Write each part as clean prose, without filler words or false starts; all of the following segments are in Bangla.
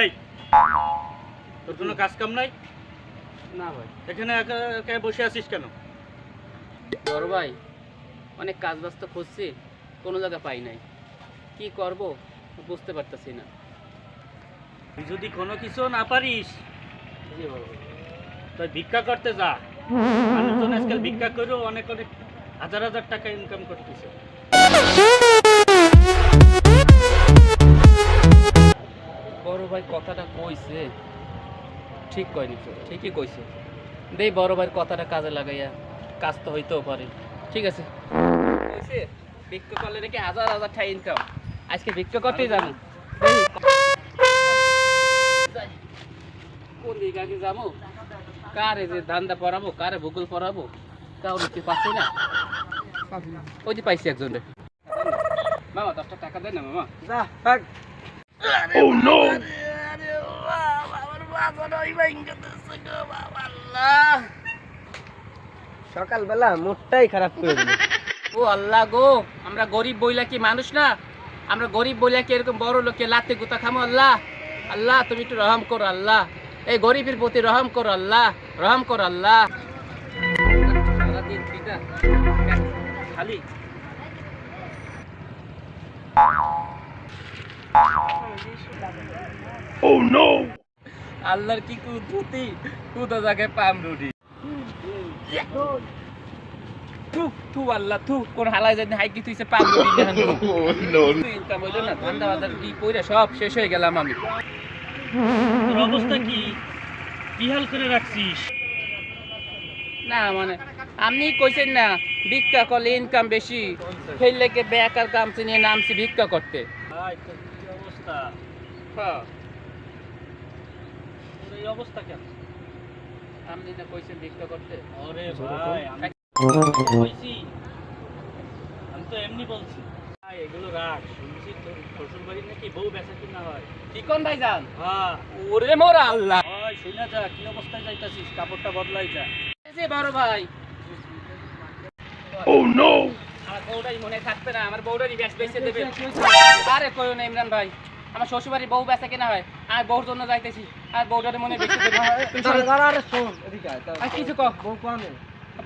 এই তোর কোনো কাজ কাম নাই? না ভাই। এখানে একা একা বসে আছিস কেন? বড় ভাই, অনেক কাজ বাস্তা খুঁজছি, কোনো জায়গা পাই নাই। কি করব বুঝতে পারতেছি না। তুই যদি কোনো কিছু না পারিস জি বড় ভাই। তুই ভিক্ষা করতে যা। মানুষজন আজকাল ভিক্ষা করেও অনেক অনেক হাজার হাজার টাকা ইনকাম করতেছে। বড় ভাই কথাটা কইছে, ঠিক কয়নি তো, ঠিকই কইছে। দেই বড় ভাইয়ের কথাটা কাজে লাগাইয়া কাজ তো হইতেও পারে। ঠিক আছে, কইছে ভিক্ষা করলে নাকি হাজার হাজার টাকা ইনকাম। আজকে ভিক্ষা করতেই যাবো। কোন দিকে আগে যাবো, কারে যে ধান্দা পড়াবো, কারে ভূগোল পড়াবো, কাউরে কি পাচ্ছি না। ওই যে পাইছি একজন রে। মামা 10টা টাকা দেয় না মামা। যা থাক। Oh no! সকালবেলা মুডটাই খারাপ করে দিল। ও আল্লাহ গো, আমরা গরিব বইলা কি মানুষ না? আমরা গরিব বইলা কি এরকম বড় লোকে লাতে গুতা খামো? আল্লাহ আল্লাহ, তুমি একটু রহম করো আল্লাহ, এই গরিবের প্রতি রহম করো আল্লাহ, রহম করো আল্লাহ। সারাদিন পিতা খালি Oh no! আল্লাহর কি কুদরতি, কুদা জায়গায় পাম রুটি। থু থু আল্লাহ থু, কোন হালাই জানি হাই কি তুইছে পাম রুটি দেখান। ইনকাম হইলো না, ধান্দা বাজার কি কইরা সব শেষ হয়ে গেলাম আমি। তোর অবস্থা কি? কি হাল করে রাখছিস? না মানে আপনি কইছেন না ভিক্ষা করলে ইনকাম বেশি, সেই লেগে বেকার কামছে নিয়ে নামছি ভিক্ষা করতে। ভাই তোর কি অবস্থা? হ্যাঁ, তোর এই অবস্থা কেন? আপনি না কইছেন ভিক্ষা করতে। আরে ভাই আমি কইছি, আমি তো এমনি বলছি। ভাই এগুলো রাখ, শুনছি তোর শ্বশুর বাড়ি নাকি বউ বেচা কিনা হয়। কি কোন ভাইজান? হ্যাঁ ওরে মোরা আল্লাহ। ওই শুনা যা, কি অবস্থায় যাইতাছিস, কাপড়টা বদলাই যা। এই যে বড় ভাই, Oh no! আমার বউটাই মনে থাকবে না, আমার বউটারই ব্যাস বেঁচে দেবে। আরে কইও না ইমরান ভাই, আমার শ্বশুরবাড়ির বউ বেচা কেনা হয়, আর বউর জন্য যাইতেছি, আর বউটারে মনে বেঁচে দেবে। তুমি দাঁড়া, সরে- দাঁড়া, আরে শোন, এদিকে আয়। আর কিছু কও। বউ কোনে?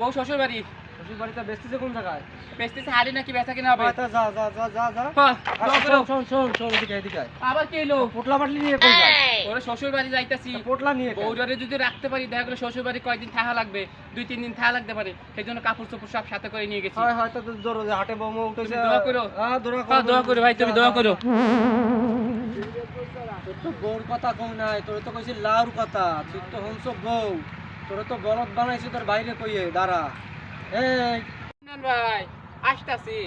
বউ শ্বশুরবাড়ি শ্বশুর বাড়িতে বেচতেছে কোন জায়গায়? বেচতেছে, হাড়ি নাকি বেচা কেনা হবে। আচ্ছা, যা যা যা যা যা। হ্যাঁ, আর দোয়া করো। শোন শোন শোন, এদিকে এদিকে আয়। আবার কি এলো? পোটলা পাটলি নিয়ে কই যায়? ওরে শ্বশুর বাড়ি যাইতাছি, পোটলা নিয়ে কই? বউটারে যদি রাখতে পারি, দেখা গেলো শ্বশুর বাড়ি কয়দিন থাকা লাগবে, 2-3 দিন থাকা লাগতে পারে, সেই জন্য কাপড় চোপড় সব সাথে করে নিয়ে গেছি। হয় হয়তো তো ধরো যে হাটে বউ উঠেছে। তুমি দোয়া করো। হ্যাঁ, দোয়া করো। হ্যাঁ, দোয়া করো ভাই, তুমি দোয়া করো। তোর তো বউর কথা কম নাই, তোর তো কইছি লাউর কথা। তুই তো হংস বউ, তোর তো বলদ বানাইছে তোর বাইরে কইয়ে। দাঁড়া এই, ইমরান ভাই আসতাছি।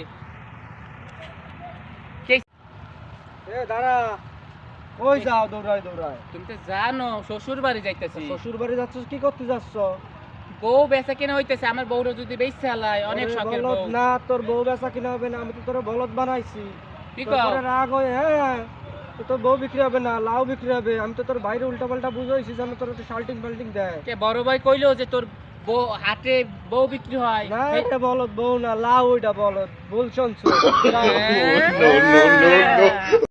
এ দাঁড়া, কই যাও দৌড়ায় দৌড়ায়? তুমি তো জানো শ্বশুর বাড়ি যাইতাছি, শ্বশুর বাড়ি যাচ্ছ, কি করতে যাচ্ছ? বউ বেচা কেনা হইতেছে, আমার বউরা যদি বেচতে হালায়, অনেক ওরে শখের বলদ বউ। না, তোর বউ বেচা কিনা হবে না, আমি তো তোর বলদ বানাইছি। কি তোর কও? পরে রাগ হয়, হ্যাঁ তো তোর বউ বিক্রি হবে না, লাউ বিক্রি হবে। আমি তো তোর বাইরে উল্টা পাল্টা বুঝাইছি যেন তোর একটু শাল্টিং ফাল্টিং দেয়। কে বড় ভাই কইলো যে তোর বউ হাটে বউ বিক্রি হয়। না এটা বলদ বউ না, লাউ ওইটা বলদ, ভুল শুনছো। হ্যাঁ?